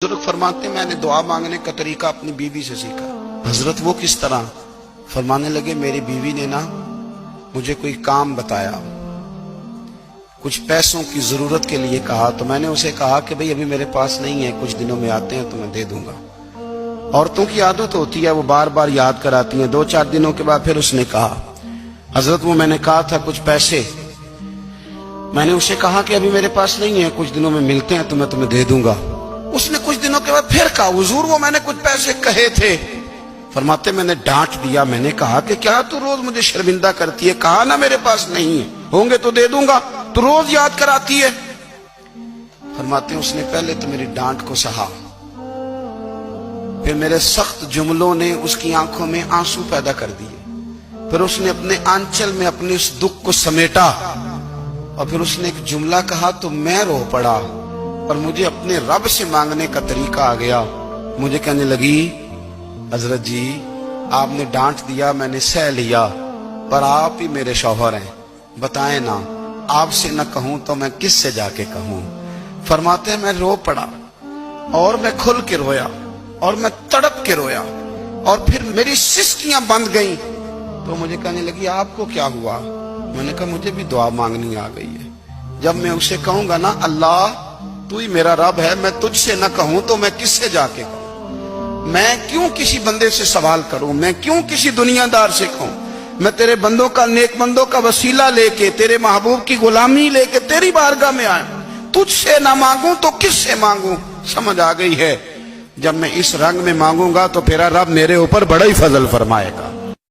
बुजुर्ग फरमाते हैं, मैंने दुआ मांगने का तरीका अपनी बीवी से सीखा। हजरत वो किस तरह? फरमाने लगे, मेरी बीवी ने ना मुझे कोई काम बताया, कुछ पैसों की जरूरत के लिए कहा, तो मैंने उसे कहा कि भाई अभी मेरे पास नहीं है, कुछ दिनों में आते हैं तो मैं दे दूंगा। औरतों की आदत होती है, वो बार बार याद कराती हैं। 2-4 दिनों के बाद फिर उसने कहा, हजरत वो मैंने कहा था कुछ पैसे, मैंने उसे कहा कि अभी मेरे पास नहीं है, कुछ दिनों में मिलते हैं तो मैं तुम्हें दे दूंगा। उसने कुछ दिनों के बाद फिर कहा, हुजूर वो मैंने कुछ पैसे कहे थे। फरमाते मैंने डांट दिया, मैंने कहा कि क्या तू रोज मुझे शर्मिंदा करती है, कहा ना मेरे पास नहीं है, होंगे तो दे दूंगा, तू रोज याद कराती है। फरमाते उसने पहले तो मेरी डांट को सहा, फिर मेरे सख्त जुमलों ने उसकी आंखों में आंसू पैदा कर दिए, फिर उसने अपने आंचल में अपने उस दुख को समेटा और फिर उसने एक जुमला कहा तो मैं रो पड़ा और मुझे अपने रब से मांगने का तरीका आ गया। मुझे कहने लगी, हजरत जी आपने डांट दिया, मैंने सह लिया, पर आप ही मेरे शौहर हैं, बताएं ना, आपसे न कहूं तो मैं किससे जाके कहूं। फरमाते हैं मैं रो पड़ा और मैं खुल के रोया और मैं तड़प के रोया और फिर मेरी सिसकियां बंद गईं। तो मुझे कहने लगी, आपको क्या हुआ? मैंने कहा मुझे भी दुआ मांगनी आ गई है। जब मैं उसे कहूंगा ना, अल्लाह तू ही मेरा रब है, मैं तुझसे न कहूं तो मैं किससे जाके कहूं? मैं क्यों किसी बंदे से सवाल करूं? मैं क्यों किसी दुनियादार से कहूं? मैं तेरे बंदों का, नेक बंदों का वसीला लेके, तेरे महबूब की गुलामी लेके तेरी बारगाह में आया, तुझसे ना मांगूं तो किससे मांगूं? समझ आ गई है, जब मैं इस रंग में मांगूंगा तो तेरा रब मेरे ऊपर बड़ा ही फजल फरमाएगा।